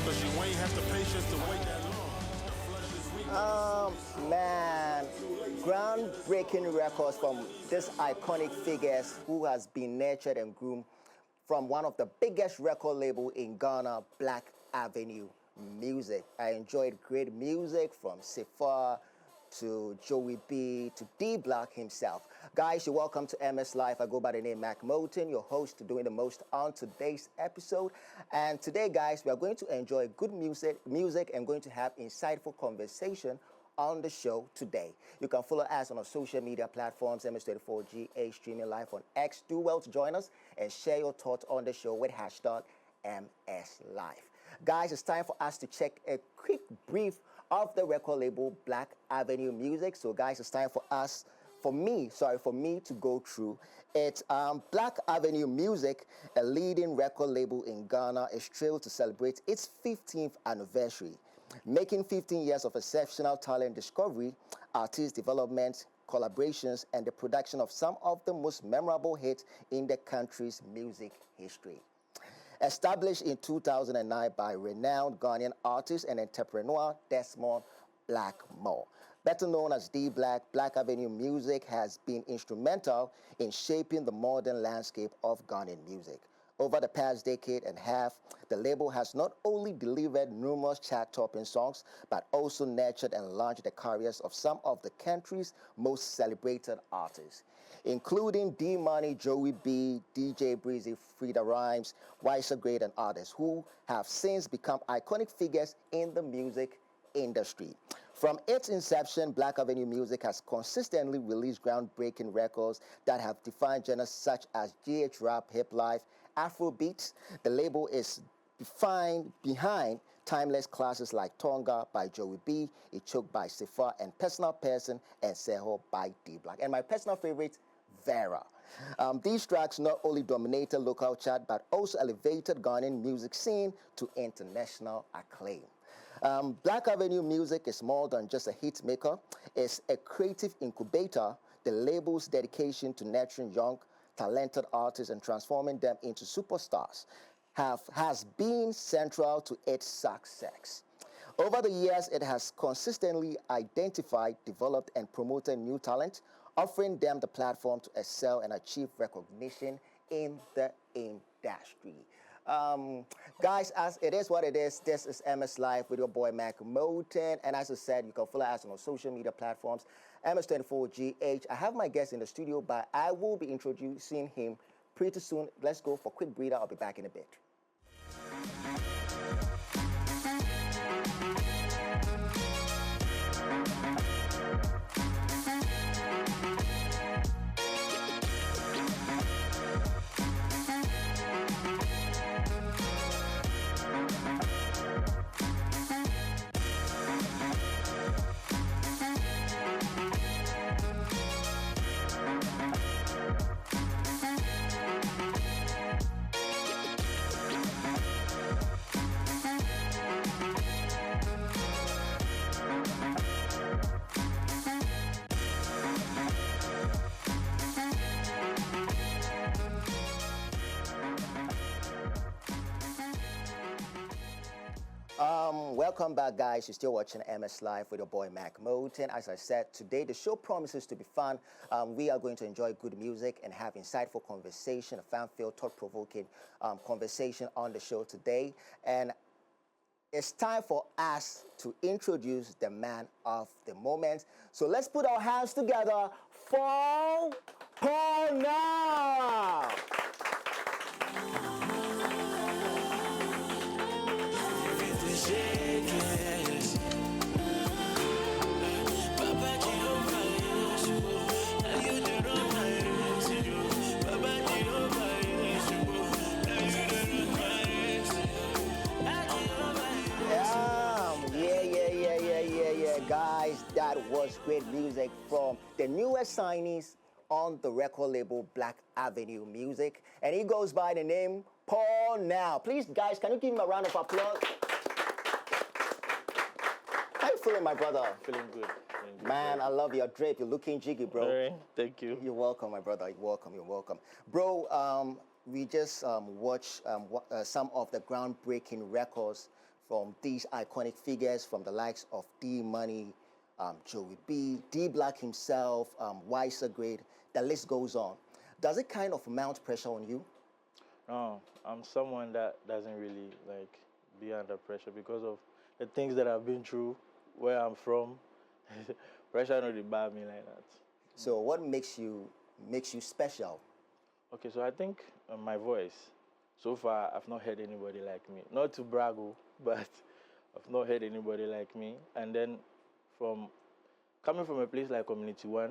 Cause you ain't have the patience to wait that long. Man, groundbreaking records from these iconic figures who has been nurtured and groomed from one of the biggest record label in Ghana, Black Avenue Music. I enjoyed great music from Sefa to Joey B to D Block himself. Guys, you're welcome to MS Live. I go by the name Mac Motin, your host, doing the most on today's episode. And today, guys, we are going to enjoy good music and going to have insightful conversation on the show today. You can follow us on our social media platforms, MS34GA streaming live on X. Do well to join us and share your thoughts on the show with hashtag MSLive. Guys, it's time for us to check a quick brief of the record label Black Avenue Music. So guys, it's time for me to go through. It's Black Avenue Music, a leading record label in Ghana, is thrilled to celebrate its 15th anniversary, making 15 years of exceptional talent discovery, artist development, collaborations, and the production of some of the most memorable hits in the country's music history. Established in 2009 by renowned Ghanaian artist and entrepreneur Desmond Blackmore. Better known as D Black, Black Avenue Music has been instrumental in shaping the modern landscape of Ghanaian music. Over the past decade and a half, the label has not only delivered numerous chart-topping songs, but also nurtured and launched the careers of some of the country's most celebrated artists, including D-Money, Joey B, DJ Breezy, Frida Rhymes, Wiser Grade, and others who have since become iconic figures in the music industry. From its inception, Black Avenue Music has consistently released groundbreaking records that have defined genres such as GH Rap, Hip Life, Afrobeats. The label is defined behind timeless classics like Tonga by Joey B, Ichok by Sefa, and Personal Person and Seho by D Block. And my personal favorite, Vera. These tracks not only dominated local chart, but also elevated Ghanaian music scene to international acclaim. Black Avenue Music is more than just a hit maker. It's a creative incubator. The label's dedication to nurturing young, talented artists and transforming them into superstars has been central to its success. Over the years, it has consistently identified, developed, and promoted new talent, offering them the platform to excel and achieve recognition in the industry. Guys, as it is what it is, this is MS Live with your boy Mac Motin. And as I said, you can follow us on our social media platforms, MS24GH. I have my guest in the studio, but I will be introducing him pretty soon. Let's go for a quick breather. I'll be back in a bit. Welcome back, guys. You're still watching MS Live with your boy Mac Motin. As I said, today the show promises to be fun. We are going to enjoy good music and have insightful conversation, a fan-filled, thought-provoking conversation on the show today. And it's time for us to introduce the man of the moment. So let's put our hands together for Paul now. Guys, that was great music from the newest signees on the record label Black Avenue Music, and he goes by the name Paul Now. Please, guys, can you give him a round of applause? How you feeling, my brother? Feeling good. Man, I love your drape. You're looking jiggy, bro. All right, thank you. You're welcome, my brother. You're welcome. You're welcome. Bro, we just watched some of the groundbreaking records from these iconic figures, from the likes of D Money, Joey B, D Black himself, Wiser Grade, the list goes on. Does it kind of mount pressure on you? No, I'm someone that doesn't really like be under pressure because of the things that I've been through, where I'm from. Pressure not really bother me like that. So what makes you special? Okay, so I think my voice. So far, I've not heard anybody like me. Not to brag, but I've not heard anybody like me. And then, coming from a place like Community One,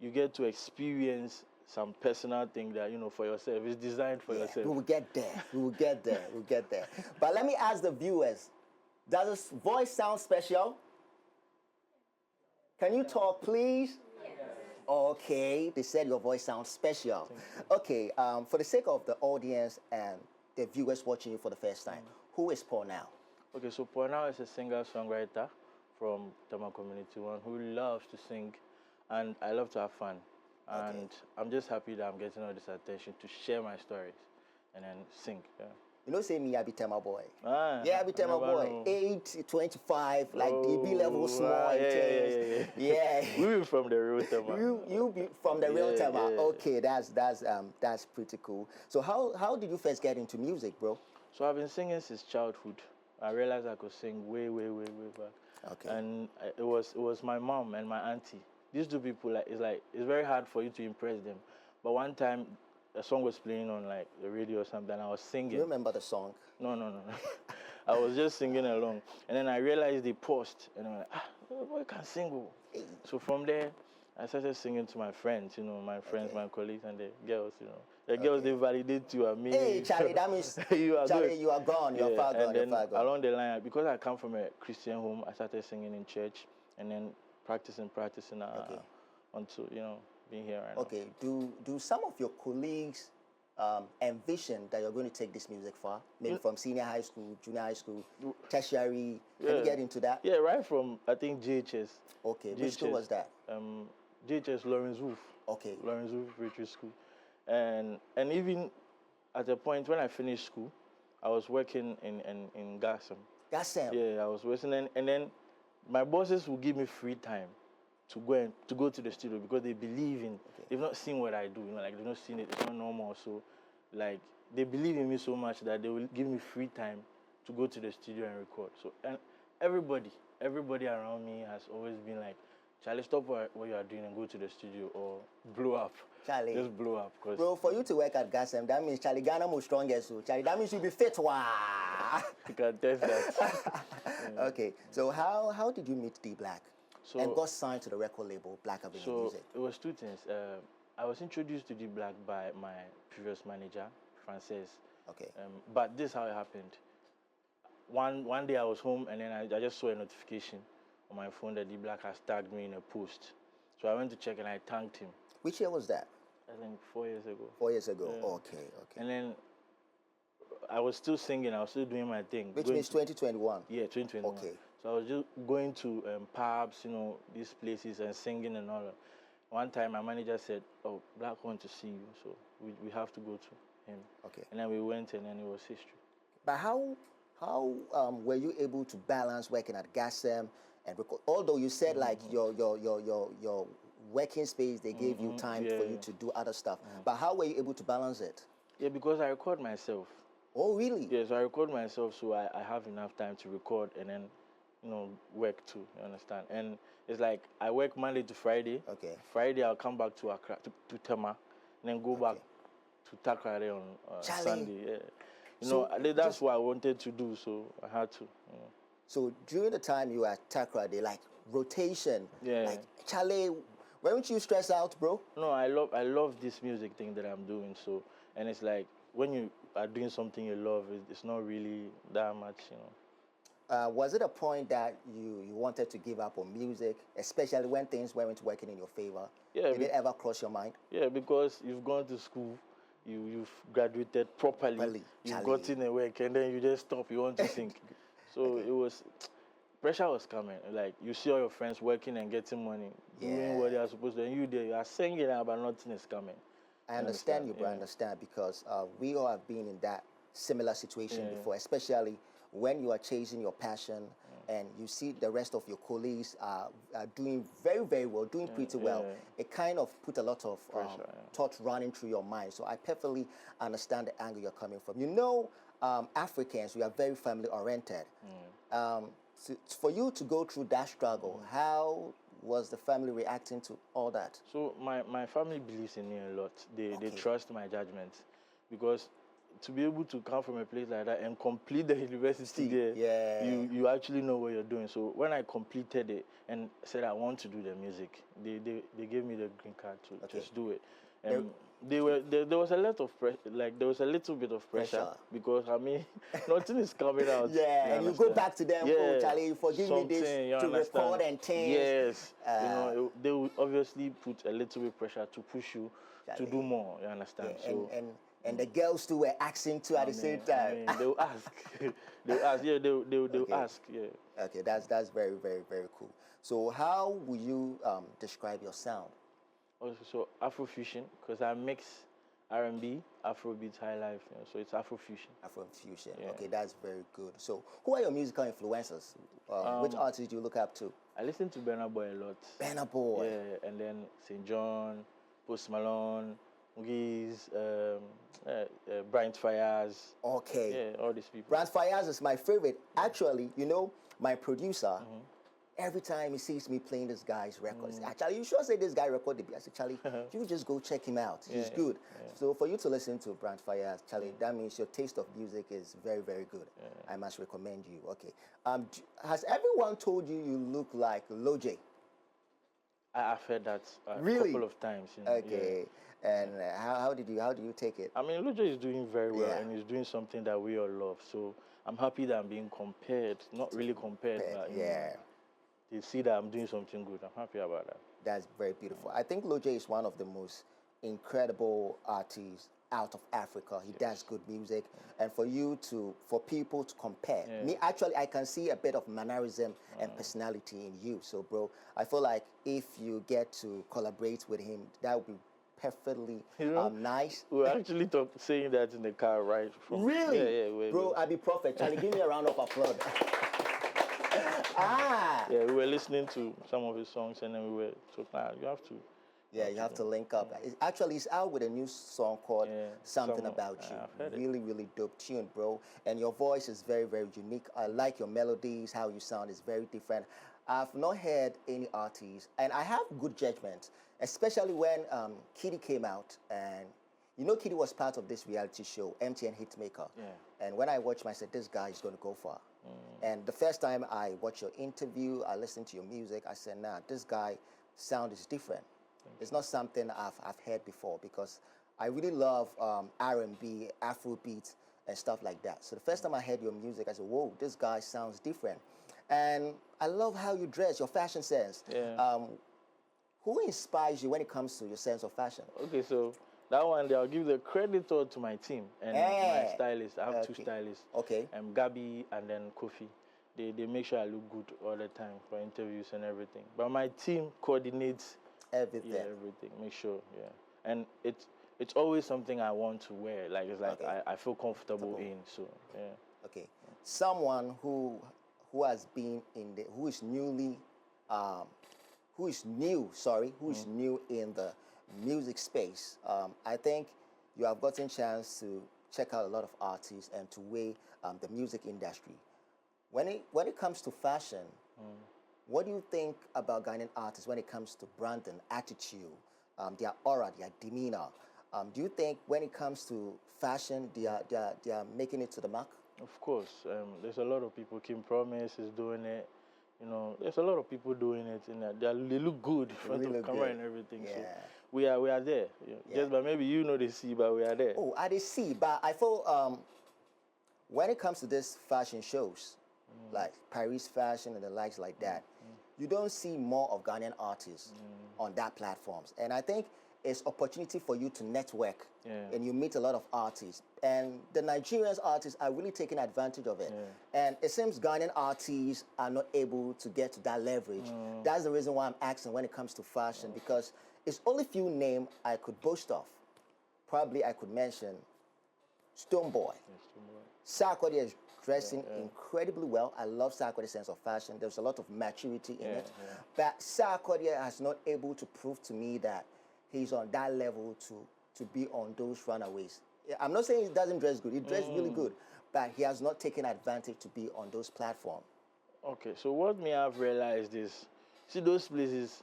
you get to experience some personal thing that for yourself. It's designed for yourself. We will get there. We will get there. We'll get there. But let me ask the viewers: does this voice sound special? Can you talk, please? Okay, they said your voice sounds special. Okay, for the sake of the audience and the viewers watching you for the first time, who is Paul Now? Okay, so Paul Now is a singer-songwriter from Tama Community One who loves to sing, and I love to have fun. And I'm just happy that I'm getting all this attention to share my stories and then sing. Yeah. You know, say me, I be Tema boy. Ah, yeah, I be Tema boy. Know. 8, 25, like DB level small. Yeah. We be from the real Tema. You be from the real Tema. Yeah. Okay, that's pretty cool. So how did you first get into music, bro? So I've been singing since childhood. I realized I could sing way back. Okay. And it was my mom and my auntie. These two people, it's very hard for you to impress them. But one time, a song was playing on like the radio or something. I was singing. Do you remember the song? No. I was just singing along, and then I realized they paused, and I'm like, boy can sing. So from there, I started singing to my friends, my friends, my colleagues, and the girls, The girls, they validate you and me. Hey, Charlie, that means you are Charlie, good. you are gone. You're far gone. And then along the line, because I come from a Christian home, I started singing in church, and then practicing until being here right now. Okay. Do some of your colleagues envision that you're going to take this music far? Maybe from senior high school, junior high school, tertiary. Can you get into that? Yeah, right from I think JHS. Okay. Which school was that? JHS Lawrence Wolf. Okay. Lawrence Wolf Preparatory School, and even at a point when I finished school, I was working in Gassam. Gassam. Yeah, I was working, and then my bosses would give me free time to go to the studio because they believe in. They've not seen what I do, they've not seen it. It's not normal, so like they believe in me so much that they will give me free time to go to the studio and record. So and everybody around me has always been like, Charlie, stop what you are doing and go to the studio or blow up. Charlie, just blow up. Bro, for you to work at Gassam, that means Charlie Ghana most strongest. So Charlie, that means you'll be fit. Wow. You can test that. Okay, so how did you meet D Black? And got signed to the record label, Black Avenue Music? It was two things. I was introduced to D Black by my previous manager, Frances. Okay. But this is how it happened. One day I was home and then I just saw a notification on my phone that D Black has tagged me in a post. So I went to check and I thanked him. Which year was that? I think 4 years ago. 4 years ago. Yeah. Okay. And then I was still singing. I was still doing my thing. Which means 2021. Yeah, 2021. Okay. So I was just going to pubs, these places and singing and all that. One time my manager said, "Oh, Black wants to see you, so we have to go to him." Okay. And then we went and then it was history. But how were you able to balance working at Gassam and record? Although you said like your working space, they gave you time for you to do other stuff. But how were you able to balance it? Yeah, because I record myself. Oh, really? Yeah, so I record myself, so I have enough time to record and then, work too, you understand? And it's like I work Monday to Friday. Okay. Friday I'll come back to Accra, to Tema, and then go back to Takrade on Sunday. Yeah. That's what I wanted to do, so I had to. So during the time you were at Takrade, like rotation, yeah. Charlie, weren't you stressed out, bro? No, I love this music thing that I'm doing, so, and it's like, when you are doing something you love, it's not really that much, Was it a point that you wanted to give up on music, especially when things weren't working in your favor? Yeah. Did it ever cross your mind? Yeah, because you've gone to school, you've graduated properly, you've gotten a work, and then you just stop, you want to sing. So pressure was coming. Like, you see all your friends working and getting money, doing what they are supposed to do, and you are singing, but nothing is coming. I understand you, bro. I understand, because we all have been in that similar situation before, especially when you are chasing your passion and you see the rest of your colleagues are doing very, very well, doing pretty well, it kind of put a lot of thoughts running through your mind. So I perfectly understand the angle you're coming from. You know, Africans, we are very family oriented. So for you to go through that struggle, how was the family reacting to all that? So my family believes in me a lot. They trust my judgment, because to be able to come from a place like that and complete the university there, you actually know what you're doing. So when I completed it and said I want to do the music, they gave me the green card to just do it. And there was a lot of there was a little bit of pressure. Because I mean nothing is coming out. And you go back to them, oh Charlie, forgive me this to record and things. Yes, you know, they will obviously put a little bit pressure to push you to do more. You understand? And the girls too were asking too at the same time. I mean, they'll ask. They'll ask. Yeah, they'll ask. Yeah. Okay, that's very, very, very cool. So how will you describe your sound? Also, so Afrofusion, because I mix R&B, Afrobeat, high life. You know, so it's Afrofusion. Afrofusion. Yeah. Okay, that's very good. So who are your musical influencers? Which artists do you look up to? I listen to Burna Boy a lot. Burna Boy. Yeah, and then St. John, Post Malone, Giz, Bryant Fires. Okay. Yeah, all these people. Bryant Fires is my favorite. Actually, you know, my producer, every time he sees me playing this guy's records, actually, you sure say this guy recorded the beat. I said, Charlie, you just go check him out. He's good. So for you to listen to Bryant Fires, Charlie, that means your taste of music is very, very good. I must recommend you. Okay. Has everyone told you you look like Loj? I've heard that a couple of times. You know? Okay. And how do you take it? I mean, Loj is doing very well, and he's doing something that we all love. So I'm happy that I'm being compared. Not really compared, but you know, they see that I'm doing something good. I'm happy about that. That's very beautiful. I think Loj is one of the most incredible artists out of Africa. He does good music, and for people to compare. Me, actually, I can see a bit of mannerism and personality in you. So, bro, I feel like if you get to collaborate with him, that would be perfectly nice. We were actually saying that in the car, right? Really? Yeah, bro, I be prophet. Charlie, give me a round of applause. Yeah, we were listening to some of his songs, and then we were talking, you have to. Yeah, you have to link up. It's out with a new song called Something About You. Really, really dope tune, bro. And your voice is very, very unique. I like your melodies, how you sound is very different. I've not heard any artists, and I have good judgment, especially when Kitty came out, and you know Kitty was part of this reality show, MTN Hitmaker. And when I watched him, I said, this guy is going to go far. And the first time I watched your interview, I listened to your music, I said, nah, this guy sound is different. It's not something I've heard before, because I really love R&B, Afrobeat, and stuff like that. So the first time I heard your music, I said, whoa, this guy sounds different. And I love how you dress, your fashion sense. Who inspires you when it comes to your sense of fashion? Okay, so that one, I'll give the credit to my team and my stylist. I have two stylists. Okay. Gabi and then Kofi. They make sure I look good all the time for interviews and everything. But my team coordinates everything. Yeah, everything. Make sure, And it's always something I want to wear. Like it's like I feel comfortable in. So Okay. Someone who has been in the who is new in the music space. I think you have gotten chance to check out a lot of artists and to weigh the music industry. When it comes to fashion, what do you think about Ghanaian artists when it comes to branding, attitude, their aura, their demeanor? Do you think when it comes to fashion, they are making it to the mark? Of course. There's a lot of people. Kim Promise is doing it. You know, there's a lot of people doing it. They look good in front of camera and everything. So we are there. Just but maybe they see, but we are there. Oh, I see. But I feel when it comes to this fashion shows, like Paris Fashion and the likes like that, you don't see more of Ghanaian artists on that platforms. And I think it's opportunity for you to network, and you meet a lot of artists. And the Nigerian artists are really taking advantage of it. And it seems Ghanaian artists are not able to get to that leverage. That's the reason why I'm asking when it comes to fashion, because it's only few names I could boast of. Probably I could mention Stonebwoy. Sarkodie is dressing incredibly well. I love Sarkodie's sense of fashion. There's a lot of maturity in it. But Sarkodie has not able to prove to me that he's on that level to be on those runaways. I'm not saying he doesn't dress good. He dressed really good. But he has not taken advantage to be on those platforms. Okay, so what me I've realized is, see those places,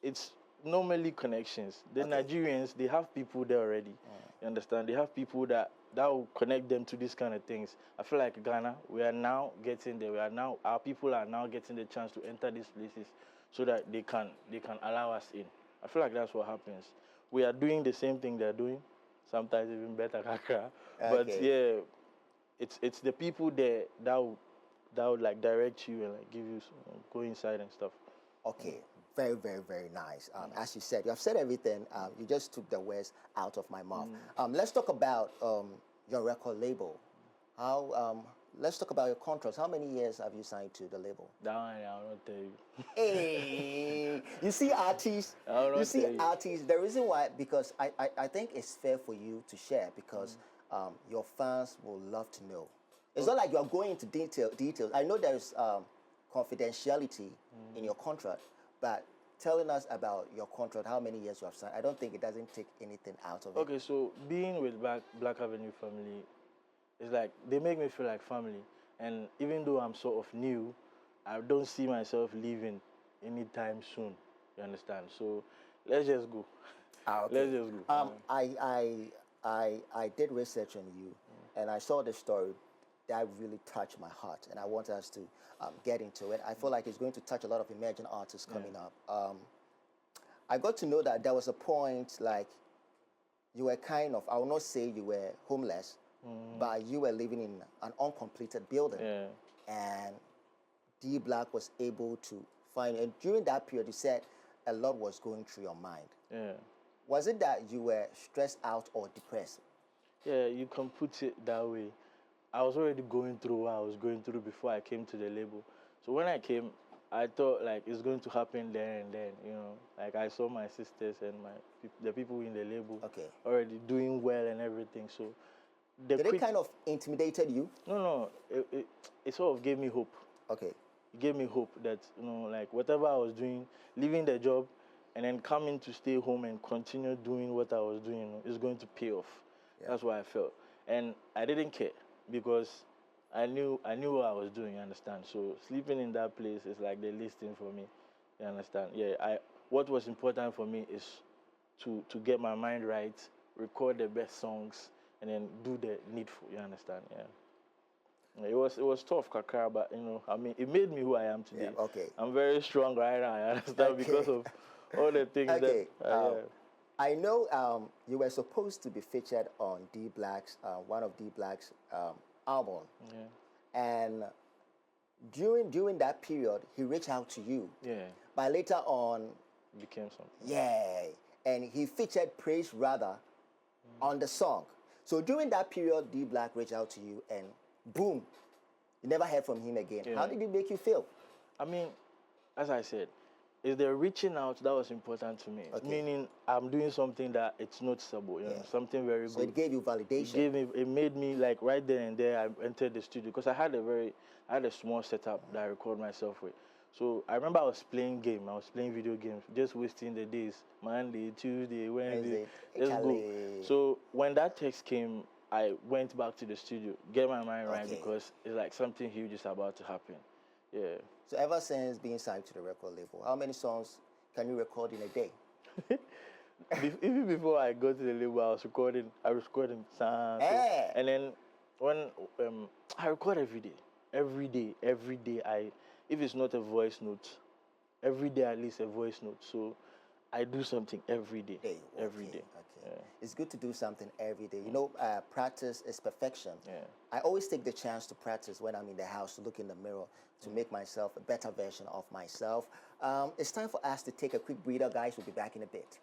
it's normally connections. The Nigerians, they have people there already. You understand? They have people that will connect them to these kind of things. I feel like Ghana, we are now getting there. Our people are now getting the chance to enter these places so that they can allow us in. I feel like that's what happens. We are doing the same thing they're doing, sometimes even better, Kaka. But yeah, it's the people there that would like direct you and like give you go inside and stuff. Okay, very, very, very nice. As you said, you have said everything. You just took the words out of my mouth. Let's talk about your record label. Let's talk about your contracts. How many years have you signed to the label? That one, I'll not tell you. Hey, you see artists. The reason why, because I think it's fair for you to share, because your fans will love to know. It's not like you are going into details. I know there's confidentiality in your contract, but telling us about your contract, how many years you have signed, I don't think it doesn't take anything out of it. Okay, so being with Black Avenue family, it's like they make me feel like family. And even though I'm sort of new, I don't see myself leaving anytime soon. You understand? So let's just go. Okay. Let's just go. I did research on you, and I saw the story that really touched my heart, and I want us to get into it. I feel like it's going to touch a lot of emerging artists coming up. I got to know that there was a point like you were kind of, I will not say you were homeless, but you were living in an uncompleted building. And D Black was able to find, and during that period you said a lot was going through your mind. Was it that you were stressed out or depressed? Yeah, you can put it that way. I was already going through what I was going through before I came to the label. So when I came, I thought like it's going to happen there and then, you know. Like I saw my sisters and the people in the label already doing well and everything. So did it kind of intimidated you? No. It sort of gave me hope. Okay. It gave me hope that, you know, like whatever I was doing, leaving the job and then coming to stay home and continue doing what I was doing, you know, is going to pay off. That's what I felt. And I didn't care because I knew what I was doing, you understand? So sleeping in that place is like the least thing for me, you understand? Yeah, what was important for me is to get my mind right, record the best songs, and then do the needful, you understand? Yeah. It was tough, Kakra, but you know, I mean, it made me who I am today. Yeah, okay. I'm very strong right now, you understand? Because of all the things that. I know you were supposed to be featured on D Black's one of D Black's album, and during that period, he reached out to you. But later on, became something. Yeah, and he featured Praise Rather on the song. So during that period, D Black reached out to you, and boom, you never heard from him again. How did it make you feel? I mean, as I said, it's the reaching out that was important to me. Meaning, I'm doing something that it's noticeable, you know, something very good. So it gave you validation. It made me like right then and there. I entered the studio because I had a small setup that I record myself with. So I remember I was playing video games, just wasting the days. Monday, Tuesday, Wednesday, just go. So when that text came, I went back to the studio, get my mind right because it's like something huge is about to happen. Yeah. So ever since being signed to the record label, how many songs can you record in a day? Even before I got to the label, I was recording songs. And then when I record every day. If it's not a voice note, every day at least a voice note. So I do something every day. Every day. Okay. Yeah. It's good to do something every day. You know, practice is perfection. I always take the chance to practice when I'm in the house, to look in the mirror, to make myself a better version of myself. It's time for us to take a quick breather, guys. We'll be back in a bit.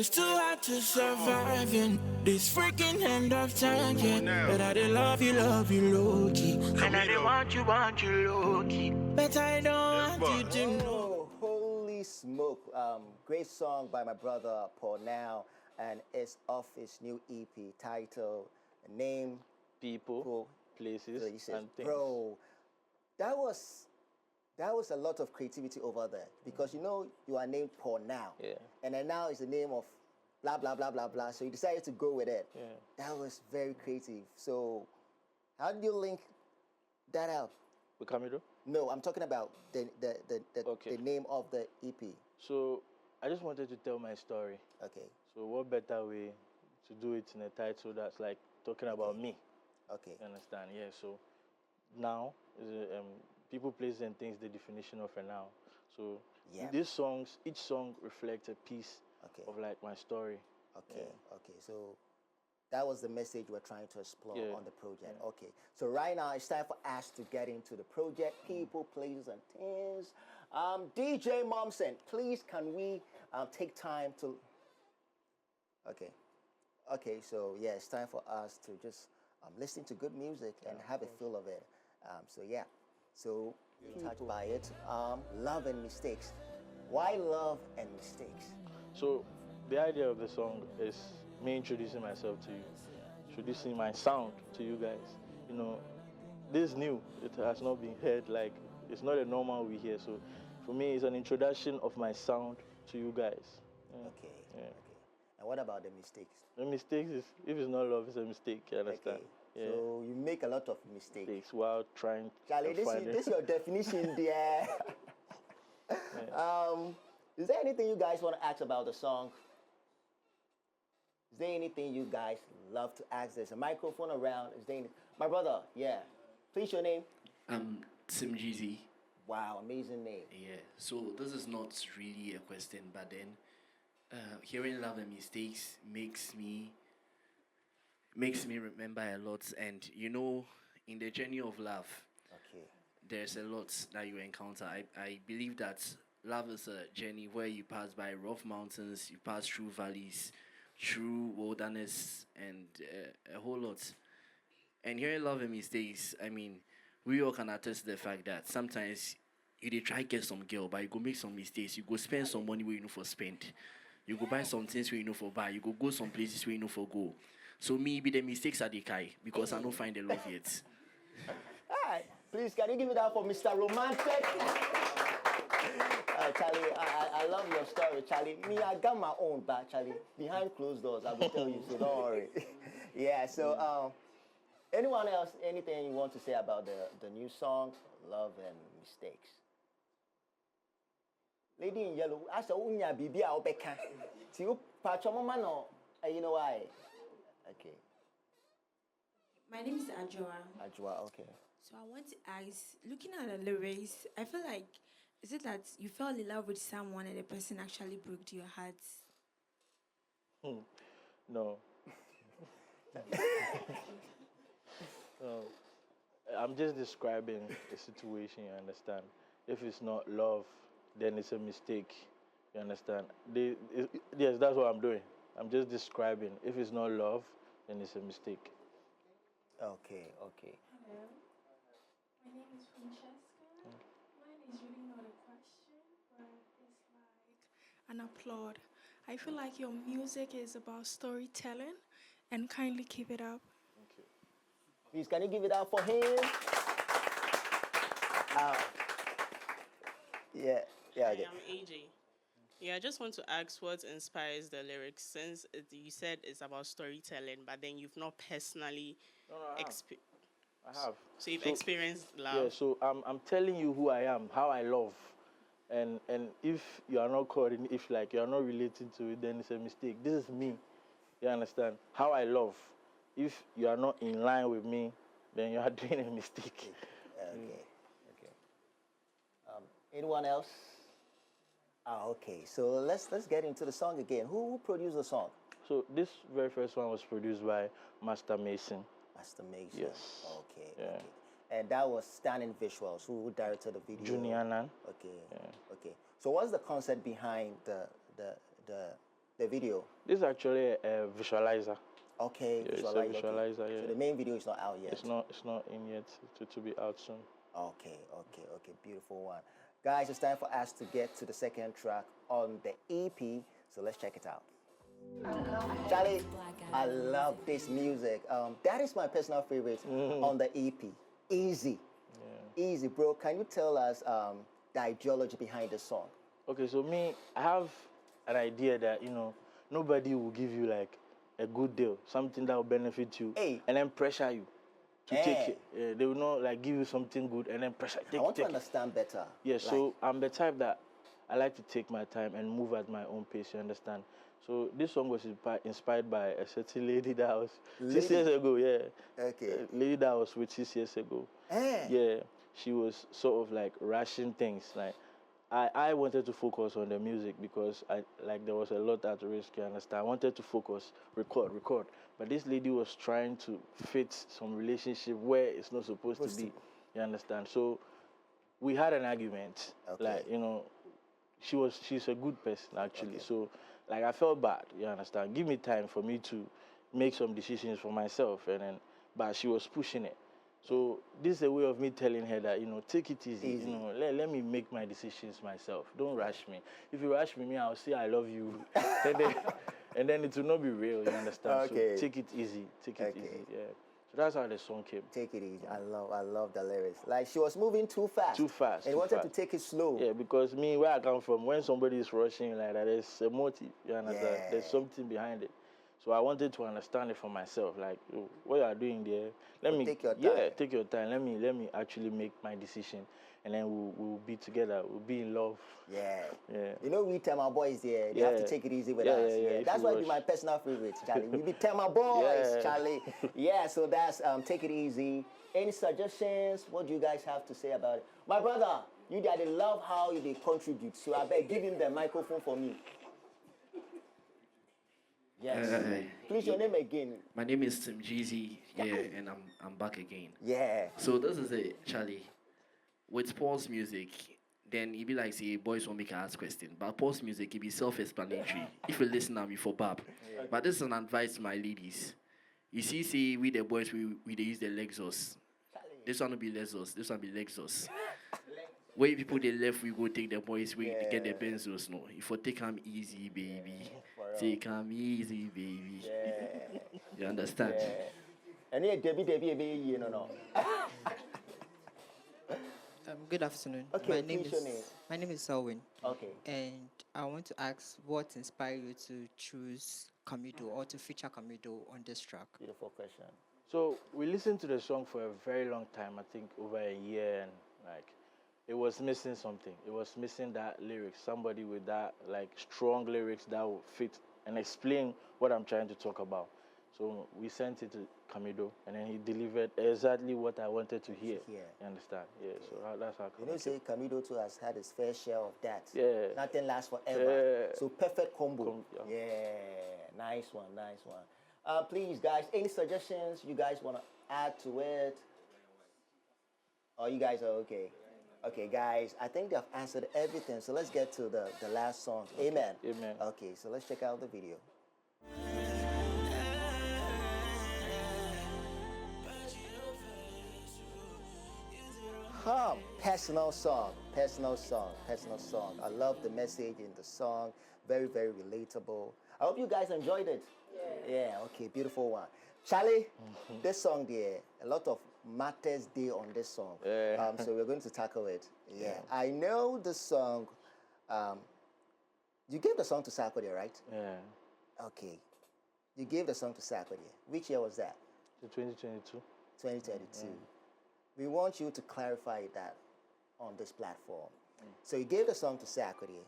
it's too hard to survive in this freaking end of time, yeah. But I did love you low-key. And I did want you low-key. But I don't want you to know. Oh, holy smoke. Great song by my brother Paul Now, and it's off his new EP titled Name, People, places, So he says, and things. bro, that was a lot of creativity over there, because you know you are named Paul Now, Yeah. and then now is the name of blah blah blah blah blah. So you decided to go with it. Yeah. That was very creative. So how did you link that out? With Camilo? No, I'm talking about the Okay. name of the EP. So I just wanted to tell my story. Okay, So what better way to do it in a title that's like talking about me? okay, You understand? Yeah. So now is people, places, and things. The definition of a noun. So Yeah. these songs, each song reflects a piece okay, of like my story. okay, Yeah. okay. So that was the message we're trying to explore Yeah. on the project. Okay, so right now it's time for us to get into the project, people, places, and things. DJ Momsen, please can we take time to... Okay, so yeah, it's time for us to just listen to good music and have a feel of it. So yeah, so touched by it. Love and mistakes. Why love and mistakes? So the idea of the song is me introducing myself to you, introducing my sound to you guys. You know, this is new. It has not been heard. Like, it's not a normal we hear. So for me, it's an introduction of my sound to you guys. Yeah. Okay, Yeah. okay. And what about the mistakes? The mistakes is, if it's not love, it's a mistake. You understand? Okay. Yeah. So you make a lot of mistakes. Mistakes while trying Charlie, to this find is it. your definition there. Is there anything you guys want to ask about the song? Is there anything you guys love to ask? There's a microphone around. Is there any... My brother, yeah. Please, your name? Sim Jeezy. Wow, amazing name. Yeah. So this is not really a question, but then hearing love and mistakes makes me remember a lot. And you know, in the journey of love, Okay. there's a lot that you encounter. I believe that love is a journey where you pass by rough mountains, you pass through valleys, through wilderness, and a whole lot. And hearing love and mistakes, I mean, we all can attest to the fact that sometimes you dey try get some girl, but you go make some mistakes. You go spend some money where you know for spend. You go buy some things where you know for buy. You go some places where you know for go. So me be the mistakes are the kai because I don't find the love yet. All right. Please, can you give it up for Mr. Romantic? Charlie, I love your story, Charlie. Me, I got my own, but Charlie, behind closed doors, I will tell you, so don't worry. Yeah, so anyone else, anything you want to say about the new song, Love and Mistakes? Lady in Yellow, I saw Unya Bibi Obeka. See you, Pachomama, no, you know why? Okay. My name is Ajua. Ajwa, okay. So I want to ask, looking at the lyrics, I feel like, is it that you fell in love with someone and the person actually broke your heart? No. No. I'm just describing a situation, you understand? If it's not love, then it's a mistake, you understand? Yes, that's what I'm doing. I'm just describing. If it's not love, then it's a mistake. Okay, okay. Hello. My name is Francesca. Mine is really not a question, but it's like an applaud. I feel like your music is about storytelling, and kindly keep it up. Thank you. Please, can you give it up for him? Yeah, Hi, okay. I'm AJ. Yeah, I just want to ask what inspires the lyrics, since you said it's about storytelling, but then you've not personally No, I have. I have. So you've experienced love. Yeah, so I'm telling you who I am, how I love. And if you are not calling, if like you are not relating to it, then it's a mistake. This is me. You understand? How I love. If you are not in line with me, then you are doing a mistake. Okay. Anyone else? Okay. So let's get into the song again. Who produced the song? So this very first one was produced by Master Mason. Master Mason. Yes. Okay. Yeah. Okay. And that was Stunning Visuals. Who directed the video? Junior Nan. Okay. Yeah. Okay. So what's the concept behind the the video? This is actually a visualizer. Okay, Yeah, it's a visualizer. visualizer, Okay. yeah. So the main video is not out yet. It's not in yet to be out soon. Okay, beautiful one. Guys, it's time for us to get to the second track on the EP, so let's check it out. Charlie, I love this music. That is my personal favorite on the EP. Easy. Yeah. Easy, bro. Can you tell us the ideology behind the song? Okay, so me, I have an idea that, nobody will give you like a good deal, something that will benefit you, and then pressure you to take it. They will not like give you something good and then pressure. I want to understand better. Yeah, so I'm the type that I like to take my time and move at my own pace, you understand? So this song was inspired by a certain lady that was 6 years ago, yeah. Okay. A lady that was with 6 years ago. Yeah, she was sort of like rushing things. Like I wanted to focus on the music because there was a lot at risk, you understand? I wanted to focus, record. But this lady was trying to fit some relationship where it's not supposed to be, you understand? So we had an argument. Like, she's a good person actually. So like I felt bad, you understand? Give me time for me to make some decisions for myself, but she was pushing it. So this is a way of me telling her that, take it easy. Let me make my decisions myself. Don't rush me. If you rush me, I'll say I love you. and then it will not be real, you understand? So take it easy. Take it easy, yeah. So that's how the song came. Take it easy. I love the lyrics. Like she was moving too fast. And wanted to take it slow. Yeah, because me, where I come from, when somebody is rushing like that, there's a motive, you understand? Yeah. There's something behind it. So I wanted to understand it for myself. Like, what you are doing there, take your time. Yeah, take your time. Let me actually make my decision, and then we'll be together. We'll be in love. Yeah. Yeah. We Tema boys here. They have to take it easy with us. Yeah. That's why be my personal favorite, Charlie. We be Tema boys, Charlie. Yeah. So that's take it easy. Any suggestions? What do you guys have to say about it? My brother, you daddy love how they contribute. So I bet give him the microphone for me. Yes. Please, your name again. My name is Tim Jeezy, and I'm back again. Yeah. So this is it, Charlie. With Paul's music, then it be like say boys won't make an ask question. But Paul's music, it be self-explanatory. If you listen to me for Bab. But this is an advice to my ladies. You see, we the boys we they use the Lexus. This one will be Lexus. This one be Lexus. Where people they left, we go take the boys, we get the Benzos. No, if you take them easy, baby. Take them easy, baby. Yeah. You understand? And here, Debbie, you know. Good afternoon. Okay, my name is Selwyn. Okay. And I want to ask what inspired you to choose Kamido or to feature Kamido on this track? Beautiful question. So we listened to the song for a very long time, I think over a year, and like it was missing something. It was missing that lyrics, somebody with that like strong lyrics that would fit and explain what I'm trying to talk about. So we sent it to Kamido, and then he delivered exactly what I wanted to hear. You understand? Yeah. So that's how. Say Kamido too has had his fair share of that. Yeah. Nothing lasts forever. So perfect combo. Yeah. Nice one. Please, guys, any suggestions you guys want to add to it? Oh, you guys are okay. Okay, guys, I think they've answered everything. So let's get to the last song. Okay. Amen. Amen. Okay, so let's check out the video. Personal song. I love the message in the song. Very, very relatable. I hope you guys enjoyed it. Yeah, okay, beautiful one. Charlie, this song there, a lot of matters there on this song. So we're going to tackle it. Yeah. I know the song, you gave the song to Sarkodie, right? Yeah. Okay. You gave the song to Sarkodie. Which year was that? 2022. 2022. We want you to clarify that on this platform. So you gave the song to Sarkodie.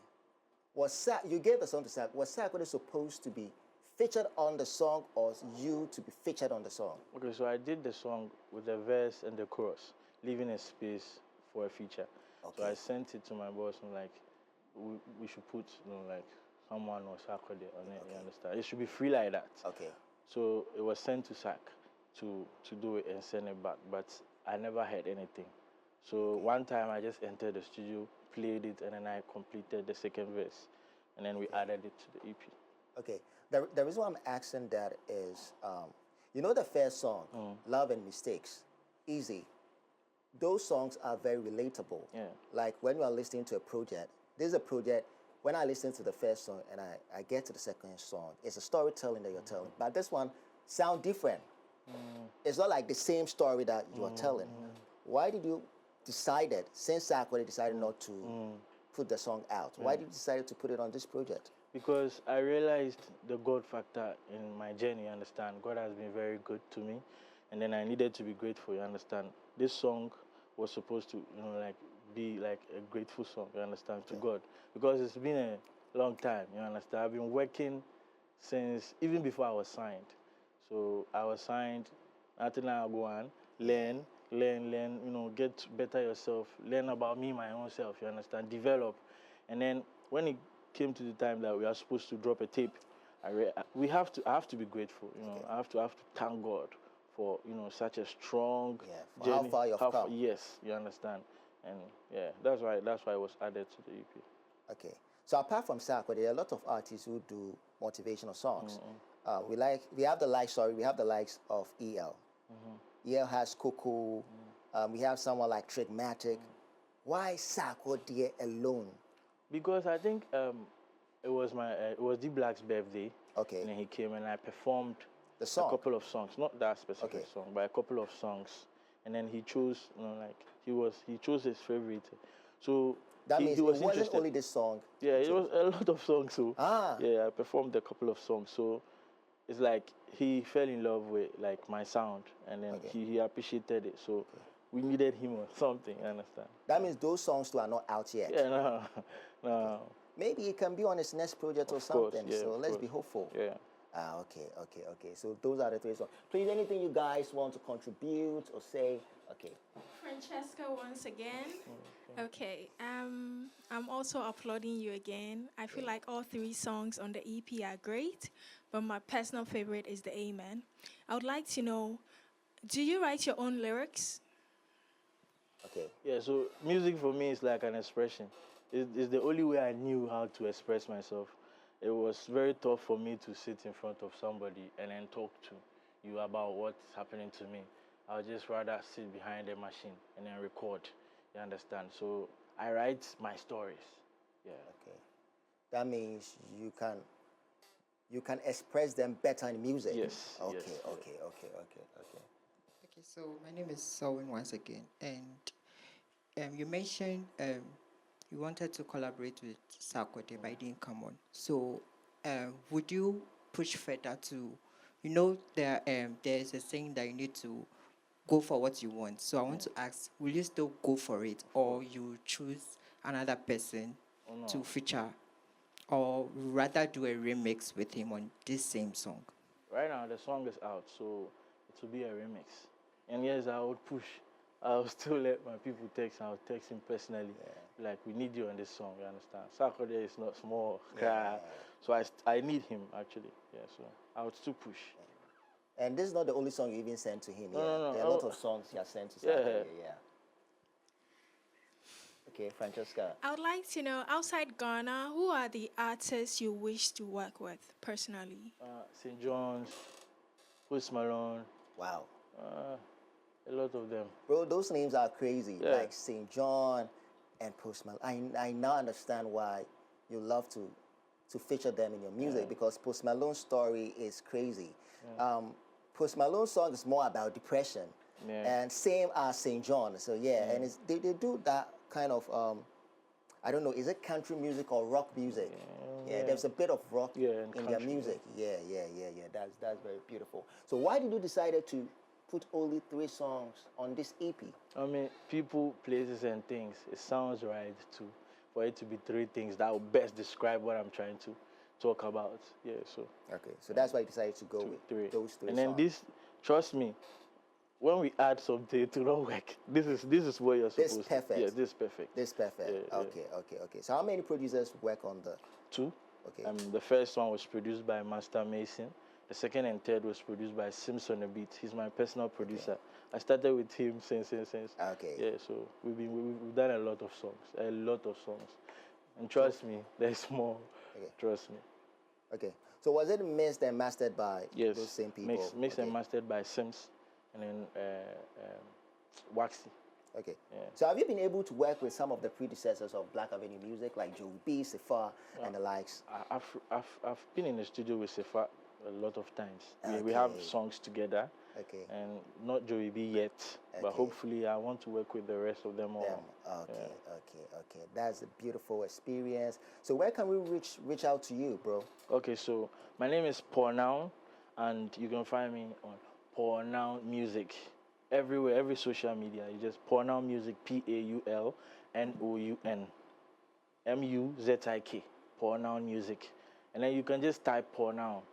Was Sarkodie supposed to be featured on the song or you to be featured on the song? Okay, so I did the song with the verse and the chorus, leaving a space for a feature. Okay. So I sent it to my boss and like, we should put like someone or Sarkodie on it. You understand? It should be free like that. Okay. So it was sent to Sark to do it and send it back, but I never heard anything. So one time I just entered the studio, played it, and then I completed the second verse, and then we added it to the EP. Okay. The reason why I'm asking that is, you know, the first song, "Love and Mistakes," easy. Those songs are very relatable. Yeah. Like when you are listening to a project, this is a project. When I listen to the first song and I get to the second song, it's a storytelling that you're telling. But this one sound different. It's not like the same story that you are telling. Why did you decided, since Sarkodie decided not to put the song out, why did you decide to put it on this project? Because I realized the God factor in my journey, you understand? God has been very good to me. And then I needed to be grateful, you understand? This song was supposed to, you know, like, be like a grateful song, you understand, to God. Because it's been a long time, you understand? I've been working since, even before I was signed. So I was signed, until I go on, learn, you know, get better yourself, learn about me, my own self, you understand, develop. And then when it came to the time that we are supposed to drop a tape, I have to be grateful, you know, I have to thank God for, you know, such a strong for journey. how far you've come. Yes, you understand. And yeah, that's why it was added to the EP. Okay. So apart from Sarkodie, there are a lot of artists who do motivational songs. We have the likes of EL. EL has Coco. We have someone like Trickmatic. Why Sarkodie alone? Because I think it was D Black's birthday. Okay. And then he came and I performed the song. A couple of songs, not that specific song, but a couple of songs. And then he chose, you know, like he chose his favorite. So that means he was it wasn't interested. only this song. Yeah, it was a lot of songs. So yeah, I performed a couple of songs. So it's like he fell in love with like my sound, and then he appreciated it. So we needed him or something. You understand? That means those songs too are not out yet. Yeah, no. Okay. Maybe it can be on his next project or something. Yeah, so let's be hopeful. Yeah. Okay. So those are the three songs. Please, anything you guys want to contribute or say? Okay. Francesca, once again. Okay. I'm also applauding you again. I feel like all three songs on the EP are great, but my personal favorite is the Amen. I would like to know, do you write your own lyrics? Okay. Yeah. So music for me is like an expression. It's the only way I knew how to express myself. It was very tough for me to sit in front of somebody and then talk to you about what's happening to me. I would just rather sit behind a machine and then record. You understand? So I write my stories. Yeah. Okay. That means you can express them better in music. Yes. Okay. Yes. Okay. Okay, so my name is Selwyn once again, and you mentioned you wanted to collaborate with Sarkodie, but it didn't come on. So, would you push further to, you know, there's a saying that you need to go for what you want. So I want to ask, will you still go for it, or you choose another person to feature, or rather do a remix with him on this same song? Right now, the song is out, so it will be a remix. And yes, I would push. I'll still let my people text. I'll text him personally. Like, we need you on this song, you understand? Sarkodie is not small. So I need him, actually. Yeah, so I would still push. And this is not the only song you even sent to him. No. There are a lot of songs you have sent to Sarkodie. Okay, Francesca. I would like to know, outside Ghana, who are the artists you wish to work with personally? St. John's, Post Malone. Wow. A lot of them. Bro, those names are crazy. Yeah. Like St. John and Post Malone. I now understand why you love to feature them in your music, because Post Malone's story is crazy. Post Malone's song is more about depression. And same as St. John. So and they do that kind of, I don't know, is it country music or rock music? There's a bit of rock in their music. That's very beautiful. So why did you decide to put only 3 songs on this EP? I mean, people, places, and things. It sounds right for it to be 3 things that will best describe what I'm trying to talk about. Yeah, so. Okay, so that's why you decided to go with 3. those 3 and songs. then this, trust me, when we add something, it will not work. This is what you're supposed to. This perfect. Yeah, this perfect. This perfect. Yeah, Okay. So how many producers work on the? 2. Okay. The first one was produced by Master Mason. The second and third was produced by Sims on the Beat. He's my personal producer. Okay. I started with him since. Okay. Yeah, so we've done a lot of songs. And trust me, there's more. Okay. Trust me. Okay. So was it mixed and mastered by Yes, those same people? mixed and Okay. mastered by Sims, and then Waxy. Okay. Yeah. So have you been able to work with some of the predecessors of Black Avenue music, like Joey B, Sefa, and the likes? I've been in the studio with Sefa a lot of times. We have Okay. songs together. Okay. And not Joey B yet, but Okay. hopefully I want to work with the rest of them all. Okay, okay. That's a beautiful experience. So where can we reach out to you, bro? Okay, so my name is Paul Noun, and you can find me on Paul Noun Music. Everywhere, every social media. You just Paul Noun Music, PAULNOUN MUZIK, Paul Noun Music. And then you can just type Paul Noun,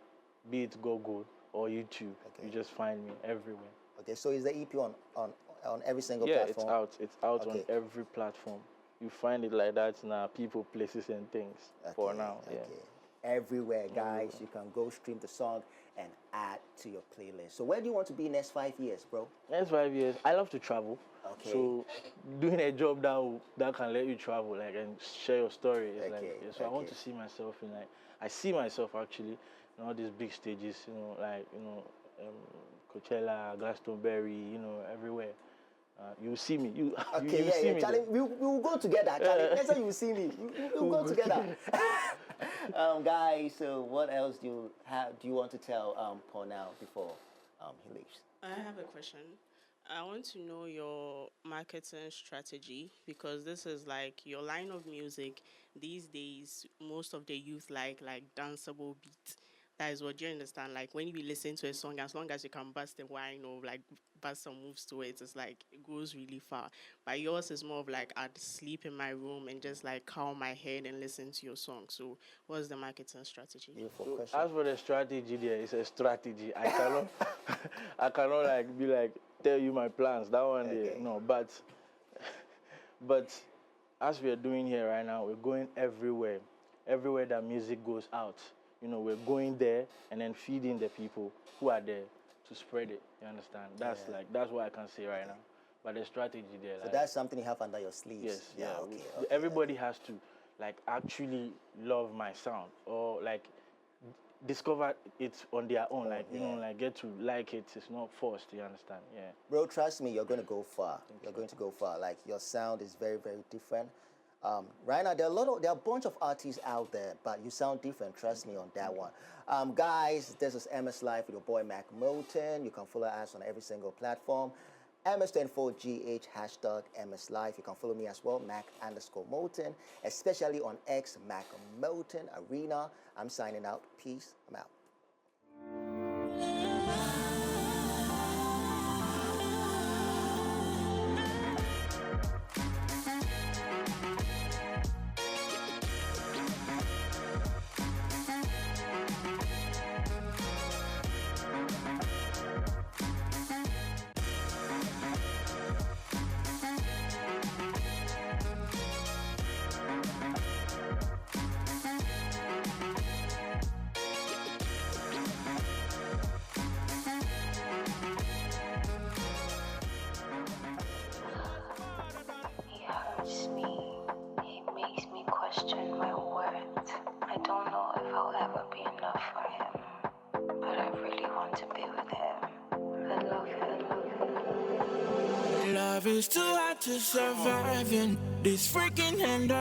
be it Google or YouTube. Okay. You just find me everywhere. Okay, so is the EP on every single Yeah, platform? it's out on Okay. every platform. You find it like that now, people, places, and things. For now, yeah. Everywhere, guys. You can go stream the song and add to your playlist. So where do you want to be next 5 years, bro? Next 5 years, I love to travel. Okay. So doing a job that can let you travel, like, and share your story is like. Okay, Yeah, so I want okay. to see myself in I see myself actually in all these big stages. Coachella, Glastonbury, everywhere. You see me. You Okay, see me Charlie, there. we will go together, Charlie. Next time you see me, we'll go together. Guys, so what else do you want to tell Paul now before he leaves? I have a question. I want to know your marketing strategy, because this is like your line of music. These days, most of the youth like danceable beats. That is what you understand. Like when you listen to a song, as long as you can bust the wine or like bust some moves to it, it's like it goes really far. But yours is more of like I'd sleep in my room and just like calm my head and listen to your song. So what's the marketing strategy? Beautiful So, question. as for the strategy, there is a strategy. I cannot, I cannot be like tell you my plans. That one, Okay. there, no. But as we are doing here right now, we're going everywhere that music goes out. We're going there and then feeding the people who are there to spread it. You understand? That's what I can say right now. But the strategy there. So that's something you have under your sleeves. Yes, yeah. Okay. Everybody has to actually love my sound or discover it on their own. Get to like it. It's not forced. You understand? Yeah. Bro, trust me, you're going to go far. You're going to go far. Like your sound is very, very different. Right now, there are a bunch of artists out there, but you sound different. Trust me on that one. Guys, this is MXLIVE with your boy Mac Motin. You can follow us on every single platform. MS24GH, hashtag MXLIVE. You can follow me as well, Mac_Motin, especially on X, Mac Motin Arena. I'm signing out. Peace. I'm out. He hurts me. He makes me question my worth. I don't know if I'll ever be enough for him, but I really want to be with him. I love him. Love is too hard to survive in this freaking hand.